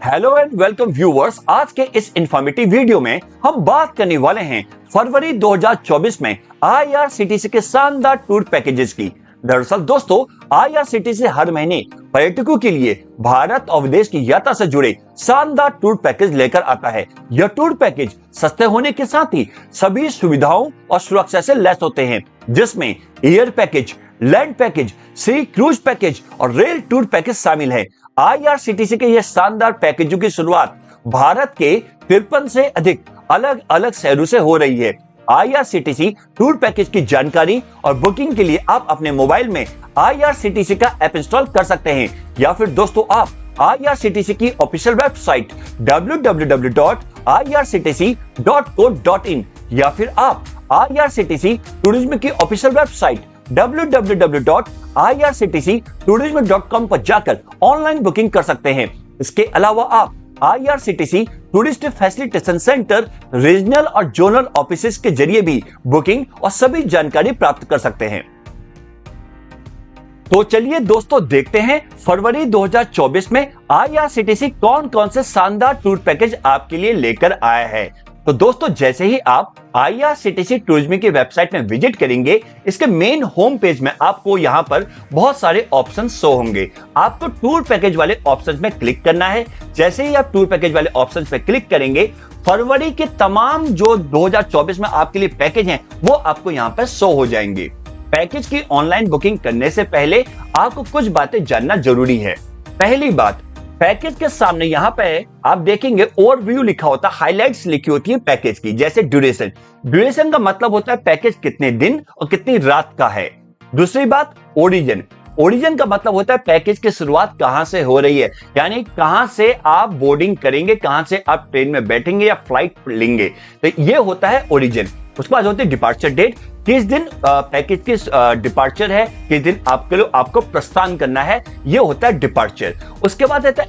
Hello and welcome viewers. आज के इस इंफॉर्मेटिव वीडियो में हम बात करने वाले हैं फरवरी 2024 में आईआरसीटीसी के शानदार टूर पैकेजेस की। दरअसल दोस्तों, आईआरसीटीसी हर महीने पर्यटकों के लिए भारत और विदेश की यात्रा से जुड़े शानदार टूर पैकेज लेकर आता है। यह टूर पैकेज सस्ते होने के साथ ही सभी सुविधाओं और सुरक्षा से लैस होते हैं, जिसमें एयर पैकेज, लैंड पैकेज, सी क्रूज पैकेज और रेल टूर पैकेज शामिल है। आईआरसीटीसी के ये शानदार पैकेजों की शुरुआत भारत के 53 से अधिक अलग अलग शहरों से हो रही है। आईआरसीटीसी टूर पैकेज की जानकारी और बुकिंग के लिए आप अपने मोबाइल में आईआरसीटीसी का ऐप इंस्टॉल कर सकते हैं, या फिर दोस्तों आप आईआरसीटीसी की ऑफिशियल वेबसाइट www.irctc.co.in या फिर आप आईआरसीटीसी टूरिज्म की ऑफिशियल वेबसाइट www.irctctourism.com पर जाकर ऑनलाइन बुकिंग कर सकते हैं। इसके अलावा आप IRCTC tourist facilitation centre, regional और जोनल ऑफिसेस के जरिए भी बुकिंग और सभी जानकारी प्राप्त कर सकते हैं। तो चलिए दोस्तों, देखते हैं फरवरी 2024 में आईआरसीटीसी कौन कौन से शानदार टूर पैकेज आपके लिए लेकर आया है। तो दोस्तों, जैसे ही आप आईआरसीटीसी टूरिज्म की वेबसाइट में विजिट करेंगे, इसके मेन होम पेज में आपको यहाँ पर बहुत सारे ऑप्शन शो होंगे। आपको टूर पैकेज वाले ऑप्शन में क्लिक करना है। जैसे ही आप टूर पैकेज वाले ऑप्शन पे क्लिक करेंगे, फरवरी के तमाम जो 2024 में आपके लिए पैकेज हैं, वो आपको यहाँ पर शो हो जाएंगे। पैकेज की ऑनलाइन बुकिंग करने से पहले आपको कुछ बातें जानना जरूरी है। पहली बात, पैकेज के सामने यहाँ पे आप देखेंगे ओवरव्यू लिखा होता है, हाइलाइट्स लिखी होती है पैकेज की। जैसे ड्यूरेशन का मतलब होता है पैकेज कितने दिन और कितनी रात का है। दूसरी बात, ओरिजिन का मतलब होता है पैकेज की शुरुआत कहां से हो रही है, यानी कहां से आप बोर्डिंग करेंगे, कहां से आप ट्रेन में बैठेंगे या फ्लाइट लेंगे, तो ये होता है ओरिजिन। उसके बाद होती है डिपार्चर डेट, किस दिन पैकेज की डिपार्चर है, किस दिन आपको प्रस्थान करना है, ये होता है डिपार्चर। उसके बाद आता है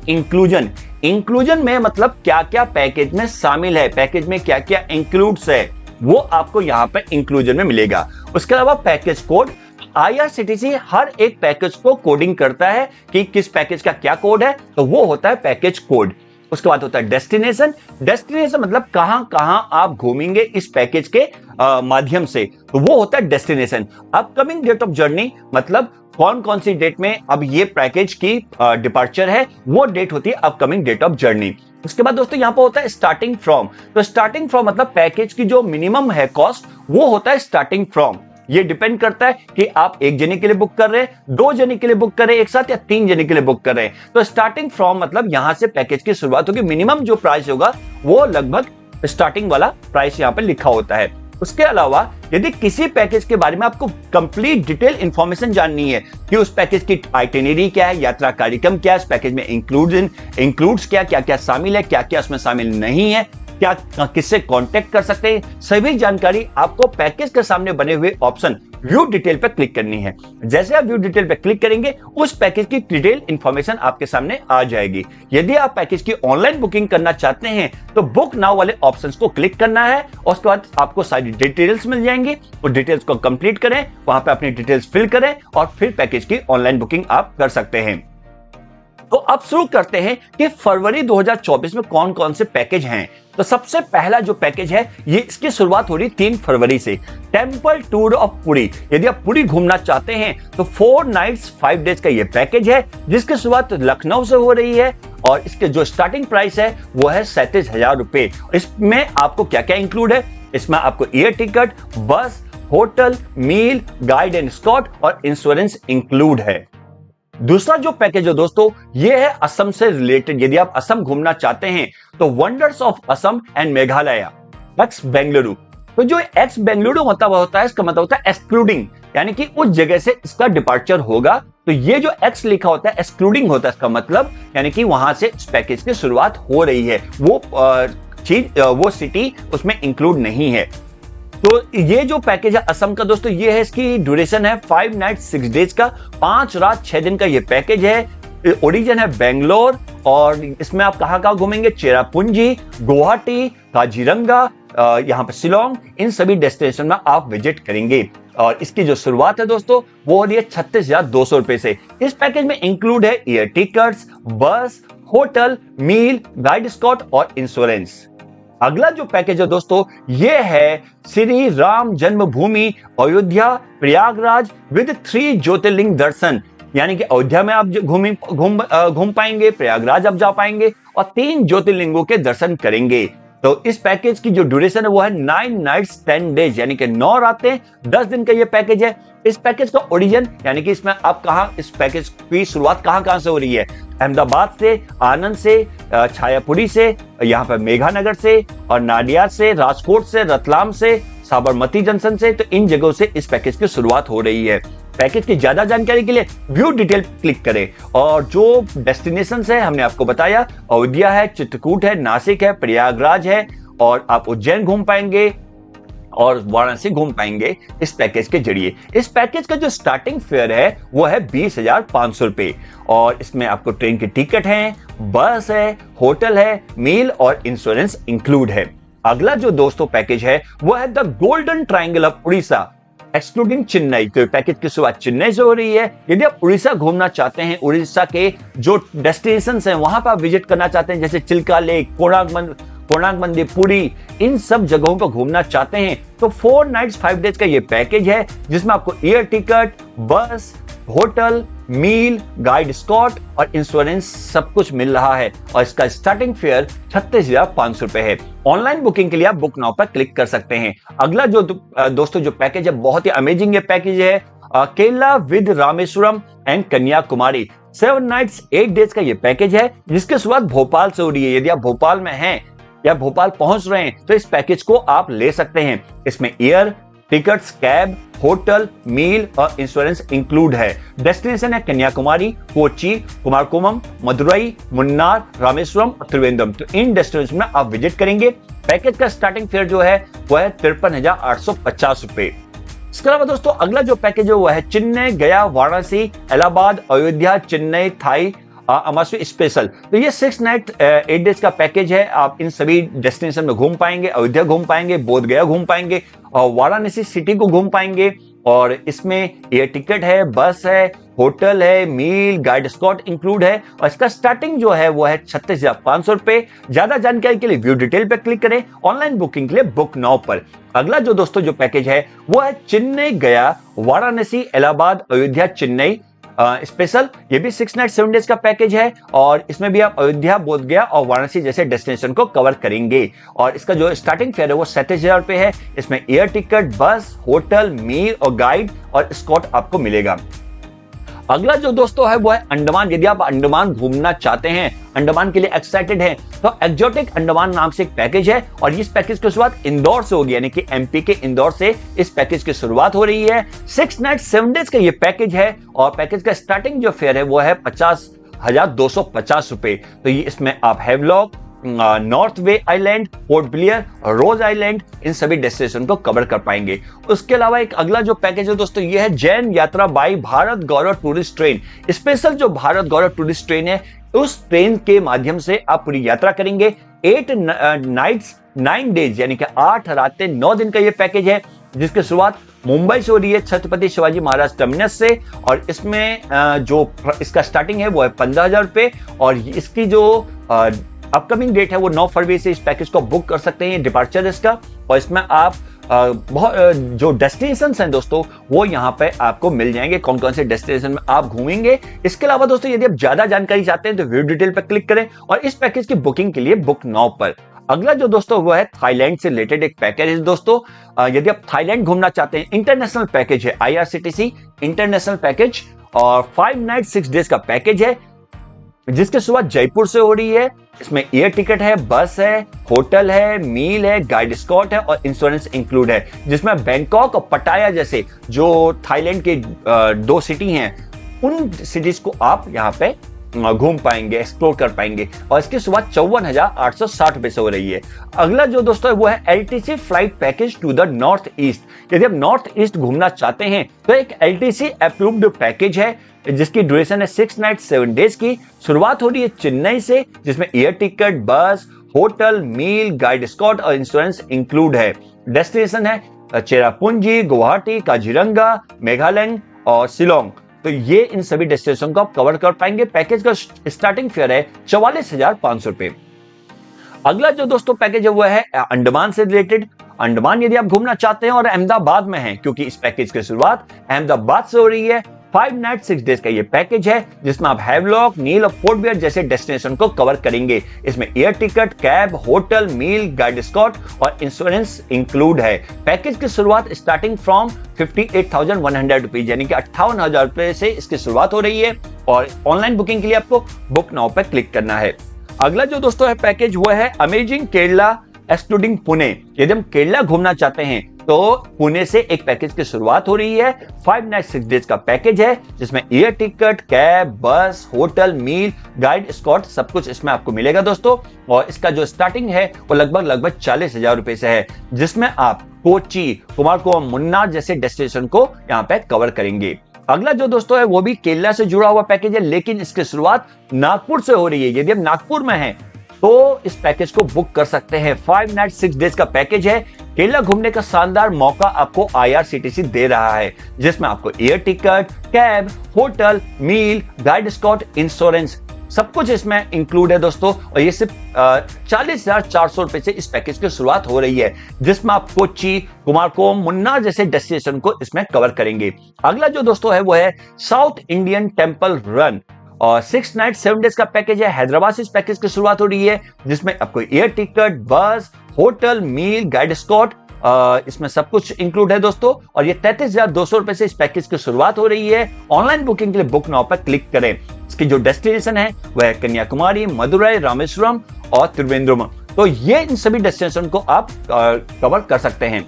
इंक्लूजन में मतलब क्या क्या पैकेज में शामिल है, पैकेज में क्या क्या इंक्लूड्स है, वो आपको यहाँ पे इंक्लूजन में मिलेगा। उसके अलावा पैकेज कोड, आईआरसीटीसी हर एक पैकेज को कोडिंग करता है कि किस पैकेज का क्या कोड है, तो वो होता है पैकेज कोड। उसके बाद होता है डेस्टिनेशन मतलब कहां कहां आप घूमेंगे इस पैकेज के माध्यम से, तो वो होता है destination. Upcoming date of journey मतलब कौन कौन सी डेट में अब ये पैकेज की डिपार्चर है, वो डेट होती है अपकमिंग डेट ऑफ जर्नी। उसके बाद दोस्तों यहाँ पर होता है स्टार्टिंग फ्रॉम, तो स्टार्टिंग फ्रॉम मतलब पैकेज की जो मिनिमम है कॉस्ट, वो होता है स्टार्टिंग फ्रॉम। ये डिपेंड करता है कि आप एक जने के लिए बुक कर रहे हैं, 2 जने के लिए बुक कर रहे हैं एक साथ, या 3 जने के लिए बुक कर रहे हैं। तो स्टार्टिंग फ्रॉम मतलब यहां से पैकेज की शुरुआत होगी। मिनिमम जो प्राइस होगा वो लगभग स्टार्टिंग वाला प्राइस यहां पर लिखा होता है। उसके अलावा यदि किसी पैकेज के बारे में आपको कंप्लीट डिटेल इंफॉर्मेशन जाननी है कि उस पैकेज की आइटिनरी क्या है, यात्रा कार्यक्रम क्या है, इस पैकेज में इंक्लूड्स क्या क्या शामिल है, क्या क्या उसमें शामिल नहीं है, क्या किससे कांटेक्ट कर सकते हैं, सभी जानकारी आपको पैकेज के सामने बने हुए ऑप्शन व्यू डिटेल पर क्लिक करनी है। जैसे आप व्यू डिटेल पर क्लिक करेंगे, उस पैकेज की डिटेल इंफॉर्मेशन आपके सामने आ जाएगी। यदि आप पैकेज की ऑनलाइन बुकिंग करना चाहते हैं, तो बुक नाउ वाले ऑप्शंस को क्लिक करना है और उसके बाद आपको सारी डिटेल्स मिल जाएंगी। उस डिटेल्स को कंप्लीट करें, वहां पे अपनी डिटेल्स फिल करें और फिर पैकेज की ऑनलाइन बुकिंग आप कर सकते हैं। तो अब शुरू करते हैं कि फरवरी 2024 में कौन कौन से पैकेज हैं। तो सबसे पहला जो पैकेज है, ये इसकी शुरुआत हो रही 3 फरवरी से। टेंपल टूर ऑफ पुरी, यदि आप पुरी घूमना चाहते हैं तो 4 नाइट्स 5 डेज का ये पैकेज है, जिसकी शुरुआत लखनऊ से हो रही है और इसके जो स्टार्टिंग प्राइस है वो है 37,000 रुपए। इसमें आपको क्या क्या इंक्लूड है, इसमें आपको air ticket, bus, hotel, meal, guide and escort और इंश्योरेंस इंक्लूड है। दूसरा जो पैकेज है दोस्तों, ये है असम से रिलेटेड। यदि आप असम घूमना चाहते हैं तो wonders of Assam and Meghalaya x Bengaluru. तो जो एक्स बेंगलुरु होता है, इसका मतलब होता है एक्सक्लूडिंग, यानी कि उस जगह से इसका डिपार्चर होगा। तो ये जो एक्स लिखा होता है एक्सक्लूडिंग होता है इसका मतलब, यानी कि वहां से इस पैकेज की शुरुआत हो रही है, वो सिटी उसमें इंक्लूड नहीं है। तो ये जो पैकेज है असम का दोस्तों, ये है, इसकी ड्यूरेशन है 5 नाइट 6 डेज का, 5 रात 6 दिन का ये पैकेज है। ओरिजिन है बेंगलोर और इसमें आप कहाँ घूमेंगे, चेरापूंजी, गुवाहाटी, काजीरंगा, यहाँ पे शिलोंग, इन सभी डेस्टिनेशन में आप विजिट करेंगे। और इसकी जो शुरुआत है दोस्तों वो हो रही है 36,200 रुपए से। इस पैकेज में इंक्लूड है एयर टिकट्स, बस, होटल, मील, गाइड स्कॉट और इंश्योरेंस। अगला जो पैकेज है दोस्तों, ये है श्री राम जन्मभूमि अयोध्या प्रयागराज विद 3 ज्योतिर्लिंग दर्शन। यानी कि अयोध्या में आप घूम पाएंगे, प्रयागराज आप जा पाएंगे और 3 ज्योतिर्लिंगों के दर्शन करेंगे। तो इस पैकेज की जो ड्यूरेशन है वो है 9 नाइट्स 10 डेज, यानी कि 9 रातें 10 दिन का ये पैकेज है। इस पैकेज का ओरिजिन यानी कि इसमें आप कहाँ, इस पैकेज की शुरुआत कहाँ से हो रही है? अहमदाबाद से, आनंद से, छायापुरी से, यहाँ पर मेघानगर से और नाडियाड से, राजकोट से, रतलाम से, साबरमती जंक्शन से। तो इन जगहों से इस पैकेज की शुरुआत हो रही है। पैकेज की ज्यादा जानकारी के लिए व्यू डिटेल क्लिक करें। और जो डेस्टिनेशन है हमने आपको बताया, अयोध्या है, चित्रकूट है, नासिक है, प्रयागराज है और आप उज्जैन घूम पाएंगे और वाराणसी घूम पाएंगे इस पैकेज के जरिए। इस पैकेज का जो स्टार्टिंग फेयर है वो है 20,500 रुपए और इसमें आपको ट्रेन की टिकट है, बस है, होटल है, मील और इंश्योरेंस इंक्लूड है। अगला जो दोस्तों पैकेज है वो है the golden triangle of Orissa excluding Chennai. तो पैकेज की शुरुआत चेन्नई से हो रही है। यदि आप उड़ीसा घूमना चाहते हैं, उड़ीसा के जो डेस्टिनेशंस हैं वहां पर आप विजिट करना चाहते हैं, जैसे चिल्का लेक, कोणार्क मंदिर, पुरी, इन सब जगहों पर घूमना चाहते हैं, तो 4 नाइट्स 5 डेज का ये पैकेज है जिसमें आपको air ticket, bus, hotel, meal, guide Scott और इंश्योरेंस सब कुछ मिल रहा है और इसका स्टार्टिंग फेयर 36,500 रुपए है। ऑनलाइन बुकिंग के लिए आप बुक नाउ पर क्लिक कर सकते हैं। अगला जो दोस्तों जो पैकेज है बहुत ही अमेजिंग ये पैकेज है, Kerala with Rameswaram and Kanyakumari. 7 nights 8 days का ये पैकेज है जिसकी शुरुआत भोपाल से हो रही है। यदि आप भोपाल में हैं या भोपाल पहुंच रहे हैं तो इस पैकेज को आप ले सकते हैं। इसमें एयर टिकट्स, कैब, होटल, मील और इंश्योरेंस इंक्लूड है। डेस्टिनेशन है कन्याकुमारी, कोची, कुमारकोमम, मदुरई, मुन्नार, रामेश्वरम और त्रिवेंद्रम। तो इन डेस्टिनेशन में आप विजिट करेंगे। पैकेज का स्टार्टिंग फेयर जो है वह है 53,850 रुपए। इसके अलावा दोस्तों अगला जो पैकेज है वो है चेन्नई, गया, वाराणसी, इलाहाबाद, अयोध्या, चेन्नई, थाई अमासवी स्पेशल। तो ये 6 नाइट 8 डेज का पैकेज है। आप इन सभी डेस्टिनेशन में घूम पाएंगे, अयोध्या घूम पाएंगे, बोध गया घूम पाएंगे और वाराणसी सिटी को घूम पाएंगे। और इसमें एयर टिकट है, बस है, होटल है, मील, गाइड स्कॉट इंक्लूड है और इसका स्टार्टिंग जो है वो है 36,500 रुपए। ज्यादा जानकारी के लिए व्यू डिटेल पे क्लिक करें, ऑनलाइन बुकिंग के लिए बुक नाउ पर। अगला जो दोस्तों जो पैकेज है वो है चेन्नई, गया, वाराणसी, इलाहाबाद, अयोध्या, चेन्नई स्पेशल। ये भी 6 नाइट 7 डेज का पैकेज है और इसमें भी आप अयोध्या, बोध गया और वाराणसी जैसे डेस्टिनेशन को कवर करेंगे और इसका जो स्टार्टिंग फेयर है वो 37,000 रुपए है। इसमें एयर टिकट, बस, होटल, मील और गाइड और स्कॉट आपको मिलेगा। अगला जो दोस्तों है वो है अंडमान। यदि आप अंडमान घूमना चाहते हैं, अंडमान के लिए एक्साइटेड हैं, तो एक्जोटिक अंडमान नाम से एक पैकेज है और इस पैकेज की शुरुआत इंदौर से होगी, यानी कि एमपी के इंदौर से इस पैकेज की शुरुआत हो रही है। 6 नाइट 7 डेज का ये पैकेज है और पैकेज का स्टार्टिंग जो फेयर है वो है 50,250 रुपए। तो ये इसमें आप हैवलॉक, नॉर्थ वे आइलैंड, पोर्ट ब्लेयर, रोज आइलैंड, इन सभी डेस्टिनेशन को कवर कर पाएंगे। उसके अलावा एक अगला जो पैकेज है दोस्तों ये है जैन यात्रा by Bharat Gaurav tourist train. Special जो भारत गौरव टूरिस्ट ट्रेन है उस ट्रेन के माध्यम से आप पूरी यात्रा करेंगे। 8 नाइट्स 9 डेज यानी कि 8 रातें 9 दिन का ये पैकेज है जिसकी शुरुआत मुंबई से हो रही है, छत्रपति शिवाजी महाराज टर्मिनस से और इसमें जो इसका स्टार्टिंग है वो है 15,000 रुपए और इसकी जो अपकमिंग डेट है वो 9 फरवरी से इस पैकेज को बुक कर सकते हैं, डिपार्चर इसका। और इसमें आप बहुत जो डेस्टिनेशंस हैं दोस्तों वो यहाँ पे आपको मिल जाएंगे, कौन कौन से डेस्टिनेशन में आप घूमेंगे। इसके अलावा दोस्तों यदि आप ज्यादा जानकारी चाहते हैं तो व्यू डिटेल पर क्लिक करें और इस पैकेज की बुकिंग के लिए बुक नाउ पर। अगला जो दोस्तों वो है थाईलैंड से रिलेटेड एक पैकेज है दोस्तों। यदि आप थाईलैंड घूमना चाहते हैं, इंटरनेशनल पैकेज है, IRCTC इंटरनेशनल पैकेज और 5 नाइट 6 डेज का पैकेज है जिसकी शुरुआत जयपुर से हो रही है। इसमें एयर टिकट है, बस है, होटल है, मील है, गाइड स्कॉट है और इंश्योरेंस इंक्लूड है, जिसमें बैंकॉक और पटाया जैसे जो थाईलैंड के 2 सिटी हैं उन सिटीज को आप यहाँ पे घूम पाएंगे, एक्सप्लोर कर पाएंगे और इसकी शुरुआत 54,860 रुपए से हो रही है। अगला जो दोस्तों है वो है LTC flight package to the north east. यदि आप नॉर्थ ईस्ट घूमना चाहते हैं तो एक LTC अप्रूव्ड पैकेज है जिसकी ड्यूरेशन है 6 नाइट 7 डेज की। शुरुआत हो रही है चेन्नई से जिसमें air ticket, bus, hotel, meal, guide Scott और इंश्योरेंस इंक्लूड है। डेस्टिनेशन है चेरापूंजी, गुवाहाटी, काजीरंगा, मेघालय और शिलोंग। तो ये इन सभी डेस्टिनेशन को आप कवर कर पाएंगे। पैकेज का स्टार्टिंग फेयर है 44,500 रुपए। अगला जो दोस्तों पैकेज है वो है अंडमान से रिलेटेड। अंडमान यदि आप घूमना चाहते हैं और अहमदाबाद में हैं, क्योंकि इस पैकेज की शुरुआत अहमदाबाद से हो रही है। 5 नाइट 6 डेज का ये पैकेज है जिसमें आप हैवलॉक, नील और पोर्ट ब्लेयर जैसे डेस्टिनेशन को कवर करेंगे। इसमें air ticket, cab, hotel, meal, guide Scott और इंश्योरेंस इंक्लूड है। पैकेज की शुरुआत स्टार्टिंग फ्रॉम 58,100 रुपीज यानी कि 58,000 रुपए से इसकी शुरुआत हो रही है। और ऑनलाइन बुकिंग के लिए आपको बुक नाउ पर क्लिक करना है। अगला जो दोस्तों है पैकेज वो है अमेजिंग केरला एक्सक्लूडिंग पुणे। यदि हम केरला घूमना चाहते हैं तो पुणे से एक पैकेज की शुरुआत हो रही है। 5 नाइट 6 डेज का पैकेज है जिसमें एयर टिकट, कैब, बस, होटल, मील, गाइड स्कॉट सब कुछ इसमें आपको मिलेगा दोस्तों। और इसका जो स्टार्टिंग है वो लगभग 40,000 रुपए से है, जिसमें आप कोची, कुमारकोम, मुन्नार जैसे डेस्टिनेशन को यहाँ पे कवर करेंगे। अगला जो दोस्तों है वो भी केरला से जुड़ा हुआ पैकेज है, लेकिन इसकी शुरुआत नागपुर से हो रही है। यदि आप नागपुर में हैं तो इस पैकेज को बुक कर सकते हैं। 5 नाइट 6 डेज का पैकेज है। केरला घूमने का शानदार मौका आपको IRCTC दे रहा है, जिसमें आपको air ticket, cab, hotel, meal, guide Scott, insurance सब कुछ इसमें इंक्लूड है दोस्तों। और ये सिर्फ 40,400 रुपए से इस पैकेज की शुरुआत हो रही है, जिसमें आप कोची, कुमारकोम, मुन्नार जैसे डेस्टिनेशन को इसमें कवर करेंगे। अगला जो दोस्तों है वो है साउथ इंडियन टेंपल रन और 6 नाइट 7 डेज का पैकेज है। हैदराबाद से इस पैकेज की शुरुआत हो रही है, जिसमें आपको air ticket, bus, hotel, meal, guide Scott इसमें सब कुछ इंक्लूड है दोस्तों। और ये 33,200 रुपए से इस पैकेज की शुरुआत हो रही है। ऑनलाइन बुकिंग के लिए बुक नाउ पर क्लिक करें। इसकी जो डेस्टिनेशन है वह है कन्याकुमारी, मदुरई, रामेश्वरम और त्रिवेंद्रम। तो ये इन सभी डेस्टिनेशन को आप कवर कर सकते हैं।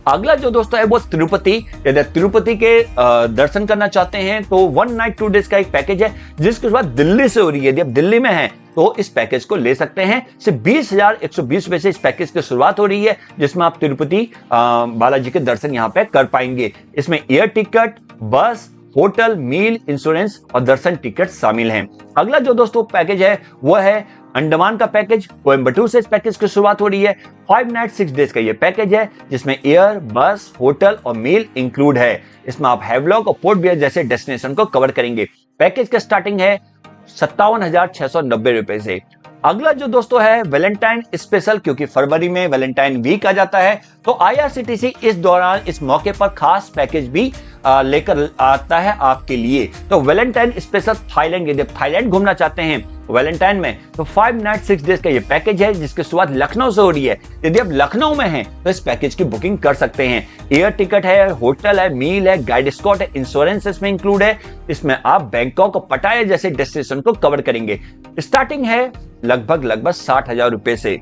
अगला जो दोस्तों है वो तिरुपति। यदि तिरुपति के दर्शन करना चाहते हैं तो 1 नाइट 2 डेज का एक पैकेज है, जिसके बाद दिल्ली से हो रही है। यदि आप दिल्ली में हैं तो इस पैकेज को ले सकते हैं। सिर्फ 20,120 रुपए से इस पैकेज की शुरुआत हो रही है, जिसमें आप तिरुपति बालाजी के दर्शन यहाँ पे कर पाएंगे। इसमें एयर टिकट, बस, होटल, मील, इंश्योरेंस और दर्शन टिकट शामिल हैं। अगला जो दोस्तों पैकेज है वो है अंडमान का पैकेज। कोयम्बटूर से इस पैकेज की शुरुआत हो रही है। 5 नाइट 6 डेज का ये पैकेज है, जिसमें एयर, बस, होटल और मील इंक्लूड है। इसमें आप हैवलॉक और पोर्ट ब्लेयर जैसे डेस्टिनेशन को कवर करेंगे। पैकेज का स्टार्टिंग है 57,690 रुपए से। अगला जो दोस्तों है वैलेंटाइन स्पेशल, क्योंकि फरवरी में वैलेंटाइन वीक आ जाता है, तो IRCTC इस दौरान इस मौके पर खास पैकेज भी लेकर आता है आपके लिए। तो वैलेंटाइन स्पेशल थाईलैंड, यदि थाईलैंड घूमना चाहते हैं वैलेंटाइन में तो 5 नाइट 6 डेज का ये पैकेज है, जिसकी शुरुआत लखनऊ से हो रही है। यदि आप लखनऊ में हैं तो इस पैकेज की बुकिंग कर सकते हैं। एयर टिकट है, होटल है, मील है, गाइड स्कॉट है, इंश्योरेंस इसमें इंक्लूड है। इसमें आप बैंकॉक और पटाया जैसे डेस्टिनेशन को कवर करेंगे। स्टार्टिंग है लगभग 60,000 रुपए से।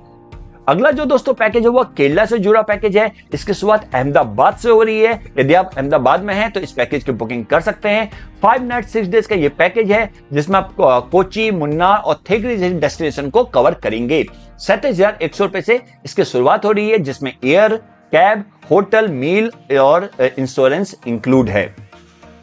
अगला जो दोस्तों पैकेज है वो केरला से जुड़ा पैकेज है। इसकी शुरुआत अहमदाबाद से हो रही है। यदि आप अहमदाबाद में हैं तो इस पैकेज की बुकिंग कर सकते हैं। 5 नाइट 6 डेज का ये पैकेज है, जिसमें आप कोची, मुन्नार और थेगरी जैसे डेस्टिनेशन को कवर करेंगे। 37,100 रुपए से इसकी शुरुआत हो रही है, जिसमें एयर, कैब, होटल, मील और इंश्योरेंस इंक्लूड है।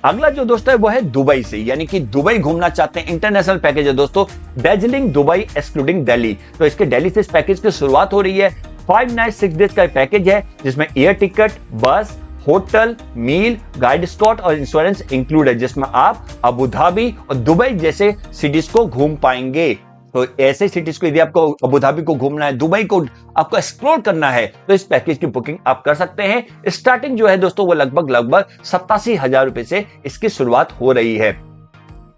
अगला जो दोस्तों है वो है दुबई से, यानी कि दुबई घूमना चाहते हैं। इंटरनेशनल पैकेज है दोस्तों, दार्जिलिंग दुबई एक्सक्लूडिंग दिल्ली। तो इसके दिल्ली से इस पैकेज की शुरुआत हो रही है। 5 नाइट 6 डेज का पैकेज है, जिसमें air ticket, bus, hotel, meal, guide Scott और इंश्योरेंस इंक्लूड है, जिसमें आप अबू धाबी और दुबई जैसे सिटीज को घूम पाएंगे। तो ऐसे सिटीज को, यदि आपको अबू धाबी को घूमना है, दुबई को आपको एक्सप्लोर करना है, तो इस पैकेज की बुकिंग आप कर सकते हैं। स्टार्टिंग जो है दोस्तों वो लगभग 87,000 रुपए से इसकी शुरुआत हो रही है।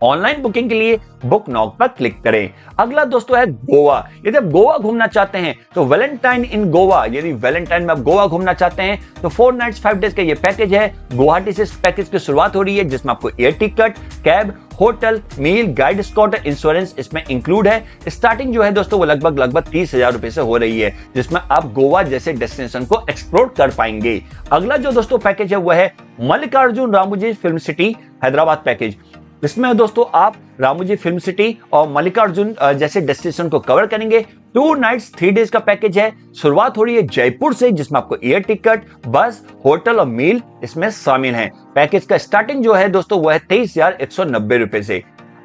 ऑनलाइन बुकिंग के लिए बुक नाउ पर क्लिक करें। अगला दोस्तों है गोवा। यदि आप गोवा घूमना चाहते हैं तो वैलेंटाइन इन गोवा, यदि वैलेंटाइन में आप गोवा घूमना चाहते हैं तो 4 नाइट्स 5 डेज का ये पैकेज है। गुवाहाटी से इस पैकेज की शुरुआत हो रही है, जिसमें आपको air ticket, cab, hotel, meal, guide Scott, insurance इसमें इंक्लूड है। स्टार्टिंग जो है दोस्तों वो लगभग 30,000 रुपए से हो रही है, जिसमें आप गोवा जैसे डेस्टिनेशन को एक्सप्लोर कर पाएंगे। अगला जो दोस्तों पैकेज है वो है Mallikarjun Ramoji film city Hyderabad package. इसमें दोस्तों आप रामोजी फिल्म सिटी और मल्लिकार्जुन जैसे डेस्टिनेशन को कवर करेंगे। 2 नाइट्स 3 डेज का पैकेज है। शुरुआत हो रही है जयपुर से, जिसमें आपको एयर टिकट, बस, होटल और मील इसमें शामिल हैं। पैकेज का स्टार्टिंग जो है दोस्तों वो है 23,190 रुपए से।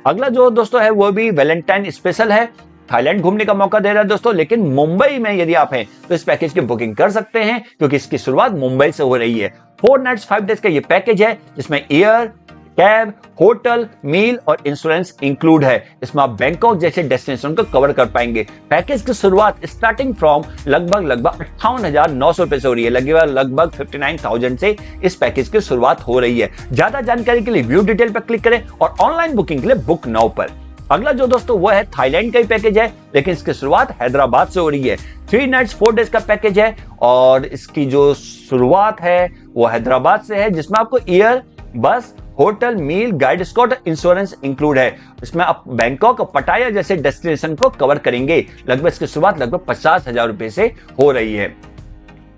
अगला जो दोस्तों है वो भी वैलेंटाइन स्पेशल है। थाईलैंड घूमने का मौका दे रहा है दोस्तों, लेकिन मुंबई में यदि आप हैं तो इस पैकेज की बुकिंग कर सकते हैं, क्योंकि इसकी शुरुआत मुंबई से हो रही है। 4 नाइट्स 5 डेज का ये पैकेज है, जिसमें एयर, कैब, होटल, मील और इंश्योरेंस इंक्लूड है। इसमें आप बैंकॉक जैसे डेस्टिनेशन को कवर कर पाएंगे। पैकेज की शुरुआत स्टार्टिंग फ्रॉम लगभग 58,900 रुपए से हो रही है। लगभग 59,000 से इस पैकेज की शुरुआत हो रही है। ज्यादा जानकारी के लिए व्यू डिटेल पर क्लिक करें और ऑनलाइन बुकिंग के लिए बुक नाउ पर। अगला जो दोस्तों वो है थाईलैंड का ही पैकेज है, लेकिन इसकी शुरुआत हैदराबाद से हो रही है। 3 नाइट्स 4 डेज का पैकेज है और इसकी जो शुरुआत है वो हैदराबाद से है, जिसमें आपको एयर, बस, hotel, meal, guide, Scott, insurance include है। इसमें आप बैंकॉक और पटाया जैसे डेस्टिनेशन को कवर करेंगे। लगभग इसकी शुरुआत लगभग 50,000 रुपए से हो रही है।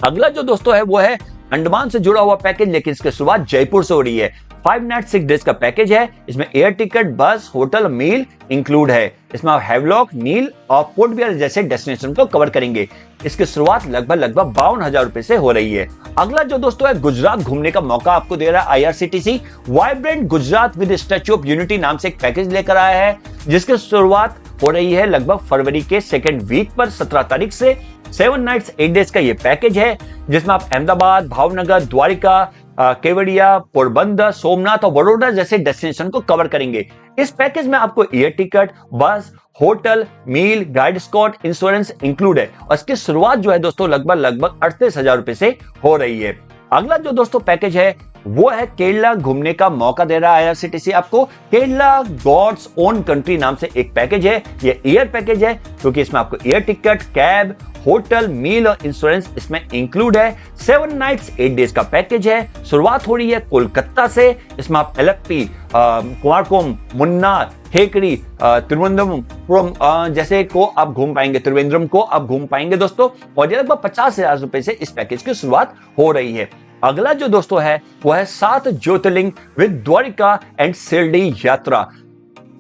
अगला जो दोस्तों है वो है अंडमान से जुड़ा हुआ पैकेज, लेकिन इसकी शुरुआत जयपुर से हो रही है। 5 नाइट 6 डेज का पैकेज है। इसमें एयर टिकट, बस, होटल, मील इंक्लूड है। इसमें आप हैवलॉक, नील और पोर्ट ब्लेयर जैसे डेस्टिनेशन को कवर करेंगे। इसकी शुरुआत लगभग 52,000 रुपए से हो रही है। अगला जो दोस्तों है गुजरात घूमने का मौका आपको दे रहा है IRCTC. Vibrant Gujarat with statue of unity नाम से एक पैकेज लेकर आया है, जिसकी शुरुआत हो रही है लगभग फरवरी के 2nd वीक पर 17 तारीख से। 7 नाइट्स 8 डेज का ये पैकेज है, जिसमें आप अहमदाबाद, भावनगर, द्वारिका, केवड़िया, पोरबंदर, सोमनाथ और वडोदरा जैसे डेस्टिनेशन को कवर करेंगे। इस पैकेज में आपको air ticket, bus, hotel, meal, guide, Scott, insurance include है और इसकी शुरुआत जो है दोस्तों लगभग 38,000 रुपए से हो रही है। अगला जो दोस्तों पैकेज है वो है केरला घूमने का मौका दे रहा है आईआरसीटीसी आपको। केरला गॉड्स ओन कंट्री नाम से एक पैकेज है। ये एयर पैकेज है, क्योंकि इसमें आपको एयर टिकट, कैब, होटल, मील और इंश्योरेंस इसमें इंक्लूड है। 7 नाइट्स 8 डेज का पैकेज है। शुरुआत हो रही है कोलकाता से। इसमें आप एलप्पी, कुमारकोम, मुन्नार, थेकरी, तिरुवनंतपुरम जैसे को आप घूम पाएंगे, त्रिवेंद्रम को आप घूम पाएंगे दोस्तों। और ये लगभग 50,000 रुपए से इस पैकेज की शुरुआत हो रही है। अगला जो दोस्तों है वो है 7 ज्योतिर्लिंग विद द्वारिका एंड शिरडी यात्रा।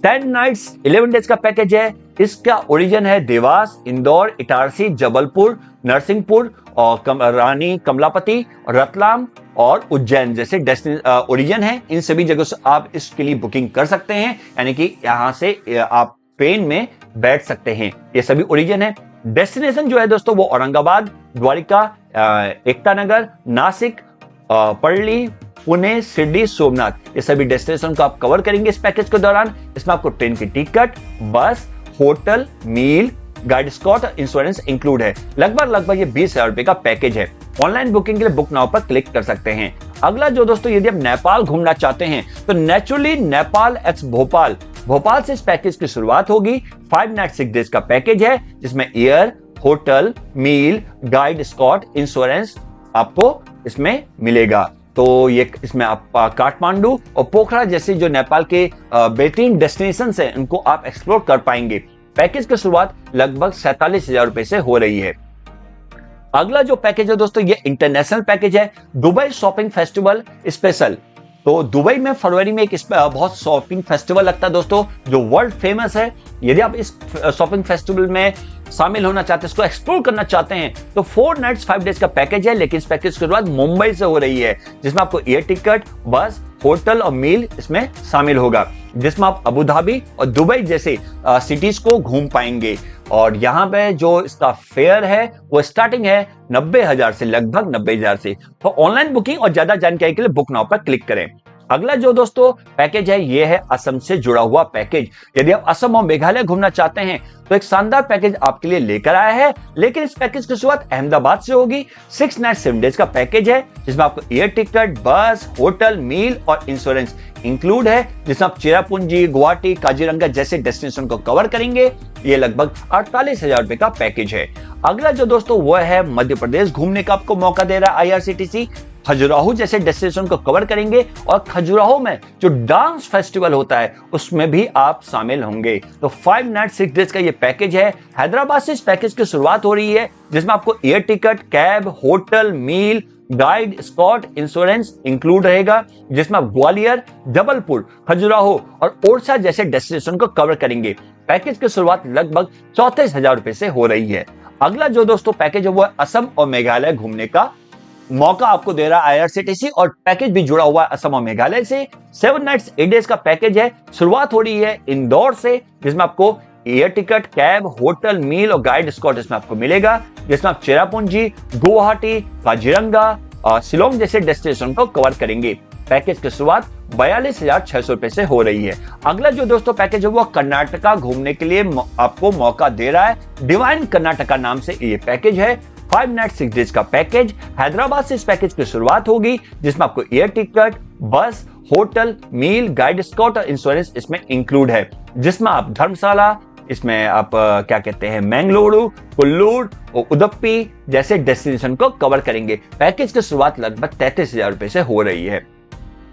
10 नाइट्स 11 डेज का पैकेज है। इसका ओरिजिन है देवास, इंदौर, इटारसी, जबलपुर, नरसिंहपुर और रानी कमलापति, रतलाम और उज्जैन जैसे ओरिजिन है। इन सभी जगहों से आप इसके लिए बुकिंग कर सकते हैं, यानी कि यहां से आप ट्रेन में बैठ सकते हैं। ये सभी ओरिजिन है। डेस्टिनेशन जो है दोस्तों वो औरंगाबाद, द्वारिका, एकता नगर, नासिक, पर्ली, पुणे, शिरडी, सोमनाथ, ये सभी डेस्टिनेशन को आप कवर करेंगे इस पैकेज के दौरान। इसमें आपको ट्रेन की ticket, bus, hotel, meal, guide, Scott और इंश्योरेंस इंक्लूड है। लगभग ये 20,000 रुपए का पैकेज है। ऑनलाइन बुकिंग के लिए बुक नाउ पर क्लिक कर सकते हैं। अगला जो दोस्तों यदि आप नेपाल घूमना चाहते हैं तो नेचुरली नेपाल एक्स भोपाल से इस पैकेज की शुरुआत होगी। 5 नाइट 6 डेज का पैकेज है, जिसमें air, hotel, meal, guide, Scott, insurance आपको इसमें मिलेगा। तो ये इसमें आप काठमांडू और पोखरा जैसे जो नेपाल के बेहतरीन डेस्टिनेशन है उनको आप एक्सप्लोर कर पाएंगे। पैकेज की शुरुआत लगभग 47,000 रुपए से हो रही है। अगला जो पैकेज है दोस्तों ये इंटरनेशनल पैकेज है, दुबई शॉपिंग फेस्टिवल स्पेशल। तो दुबई में फरवरी में एक बहुत शॉपिंग फेस्टिवल लगता है दोस्तों, जो वर्ल्ड फेमस है। यदि आप इस शॉपिंग फेस्टिवल में शामिल होना चाहते हैं, इसको एक्सप्लोर करना चाहते हैं, तो 4 नाइट्स 5 डेज का पैकेज है, लेकिन इस पैकेज की शुरुआत मुंबई से हो रही है, जिसमें आपको एयर टिकट, बस, होटल और मील इसमें शामिल होगा, जिसमें आप अबू धाबी और दुबई जैसे सिटीज को घूम पाएंगे। और यहाँ पे जो इसका फेयर है वो स्टार्टिंग है 90,000 से, लगभग 90,000 से। तो ऑनलाइन बुकिंग और ज्यादा जानकारी के लिए बुक नाउ पर क्लिक करें। अगला जो दोस्तों पैकेज है ये है असम से जुड़ा हुआ पैकेज। यदि आप असम और मेघालय घूमना चाहते हैं तो एक शानदार पैकेज आपके लिए लेकर आया है, लेकिन इस पैकेज की शुरुआत अहमदाबाद से होगी। 6 नाइट 7 डेज का पैकेज है, जिसमें आपको एयर टिकट, बस, होटल, मील और इंश्योरेंस इंक्लूड है, जिसमें आप चेरापूंजी, गुवाहाटी, काजीरंगा जैसे डेस्टिनेशन को कवर करेंगे। ये लगभग 48,000 रुपए का पैकेज है। अगला जो दोस्तों वो है मध्य प्रदेश घूमने का आपको मौका दे रहा है आईआरसीटीसी। खजुराहो जैसे डेस्टिनेशन को कवर करेंगे और खजुराहो में जो डांस फेस्टिवल होता है उसमें भी आप शामिल होंगे। तो 5 नाइट 6 डेज का ये पैकेज है। हैदराबाद से इस पैकेज की शुरुआत हो रही है, जिसमें आपको air ticket, cab, hotel, meal, guide, Scott, insurance include रहेगा, जिसमें आप ग्वालियर, जबलपुर, खजुराहो और ओरछा जैसे डेस्टिनेशन को कवर करेंगे। पैकेज की शुरुआत लगभग 34,000 रुपए से हो रही है। अगला जो दोस्तों पैकेज है वो है असम और मेघालय घूमने का मौका आपको दे रहा है आईआरसीटीसी, और पैकेज भी जुड़ा हुआ है असम और मेघालय से। 7 नाइट्स 8 डेज का पैकेज है। शुरुआत हो रही है इंदौर से, जिसमें आपको एयर टिकट, कैब, होटल, मील और गाइड स्कॉट इसमें आपको मिलेगा, जिसमें आप चेरापूंजी, गुवाहाटी, काजीरंगा, शिलोंग जैसे डेस्टिनेशन को कवर करेंगे। पैकेज की शुरुआत 42,600 रुपए से हो रही है। अगला जो दोस्तों पैकेज है वो कर्नाटका घूमने के लिए आपको मौका दे रहा है। डिवाइन कर्नाटका नाम से ये पैकेज है। 5 नाइट 6 डेज का पैकेज। हैदराबाद से इस पैकेज की शुरुआत होगी, जिसमें आपको air ticket, bus, hotel, meal, guide scout और इंश्योरेंस इसमें इंक्लूड है, जिसमें आप धर्मशाला, इसमें आप क्या कहते हैं, मैंगलोरू, कुल्लूर और उडुपी जैसे डेस्टिनेशन को कवर करेंगे। पैकेज की शुरुआत लगभग 33,000 रुपए से हो रही है।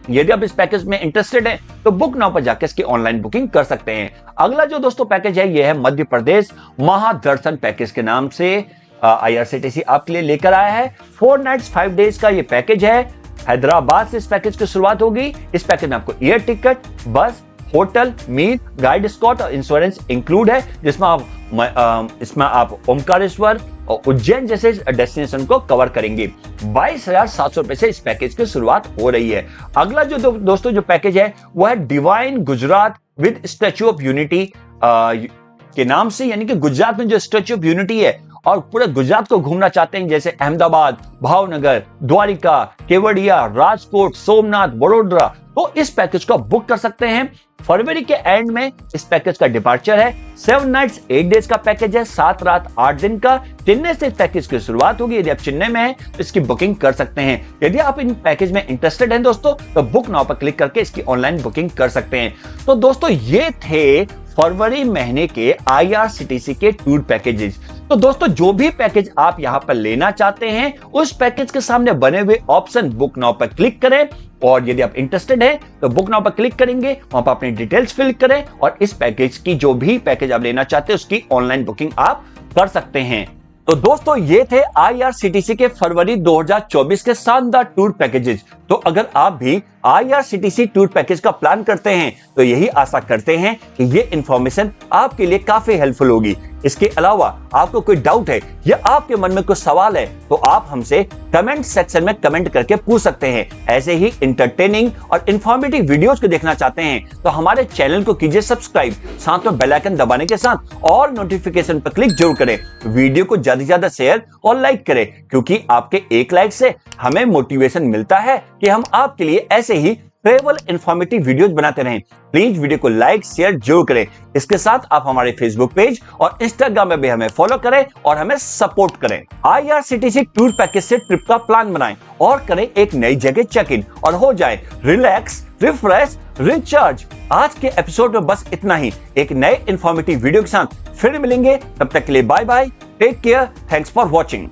यदि आप इस पैकेज में इंटरेस्टेड हैं तो बुक नाउ पर जाकर इसकी ऑनलाइन बुकिंग कर सकते हैं। अगला जो दोस्तों पैकेज है यह है मध्य प्रदेश महादर्शन पैकेज के नाम से IRCTC आपके लिए लेकर आया है। 4 नाइट्स 5 डेज का ये पैकेज है। हैदराबाद से इस पैकेज की शुरुआत होगी। इस पैकेज में आपको air ticket, bus, hotel, meal, guide scout और इंश्योरेंस इंक्लूड है, जिसमें इसमें आप ओमकारेश्वर और उज्जैन जैसे डेस्टिनेशन को कवर करेंगे। 22,700 रुपए से इस पैकेज की शुरुआत हो रही है। अगला जो दोस्तों जो पैकेज है वह है divine Gujarat with statue of unity के नाम से, यानी कि गुजरात में जो स्टैच्यू ऑफ यूनिटी है और पूरे गुजरात को घूमना चाहते हैं, जैसे अहमदाबाद, भावनगर, द्वारिका, केवड़िया, राजकोट, सोमनाथ, वडोदरा, तो इस पैकेज को बुक कर सकते हैं। फरवरी के एंड में इस पैकेज का डिपार्चर है। 7 नाइट्स 8 डेज का पैकेज है, 7 रात 8 दिन का। चेन्नई से इस पैकेज की शुरुआत होगी। यदि आप चेन्नई में हैं तो इसकी बुकिंग कर सकते हैं। यदि आप इन पैकेज में इंटरेस्टेड हैं दोस्तों तो बुक नाउ पर क्लिक करके इसकी ऑनलाइन बुकिंग कर सकते हैं। तो दोस्तों ये थे फरवरी महीने के IRCTC के टूर पैकेजेस। तो दोस्तों जो भी पैकेज आप यहां पर लेना चाहते हैं उस पैकेज के सामने बने हुए ऑप्शन बुक नाउ पर क्लिक करें, और यदि आप इंटरेस्टेड हैं तो बुक नाउ पर क्लिक करेंगे, वहां पर अपनी डिटेल्स फिल करें और इस पैकेज की जो भी पैकेज आप लेना चाहते हैं उसकी ऑनलाइन बुकिंग आप कर सकते हैं। तो दोस्तों ये थे IRCTC के फरवरी 2024 के शानदार टूर पैकेजेस। तो अगर आप भी IRCTC टूर पैकेज का प्लान करते हैं तो यही आशा करते हैं कि ये इंफॉर्मेशन आपके लिए काफी हेल्पफुल होगी। इसके अलावा आपको कोई डाउट है या आपके मन में कोई सवाल है तो आप हमसे कमेंट सेक्शन में कमेंट करके पूछ सकते हैं। ऐसे ही इंटरटेनिंग और इंफॉर्मेटिव वीडियोस को देखना चाहते हैं तो हमारे चैनल को कीजिए सब्सक्राइब, साथ में बेल आइकन दबाने के साथ और नोटिफिकेशन पर क्लिक जरूर करें। वीडियो को ज्यादा से ज्यादा शेयर और लाइक करें, क्योंकि आपके एक लाइक से हमें मोटिवेशन मिलता है कि हम आपके लिए ऐसे ही ट्रेवल इंफॉर्मेटिव वीडियोस बनाते रहें। प्लीज वीडियो को लाइक शेयर जरूर करें। इसके साथ आप हमारे फेसबुक पेज और इंस्टाग्राम में भी हमें फॉलो करें और हमें सपोर्ट करें। IRCTC टूर पैकेज से ट्रिप का प्लान बनाएं और करें एक नई जगह चेक इन और हो जाए रिलैक्स, रिफ्रेश, रिचार्ज। आज के एपिसोड में बस इतना ही। एक नए इंफॉर्मेटिव वीडियो के साथ फिर मिलेंगे, तब तक के लिए bye bye, take care, thanks for watching.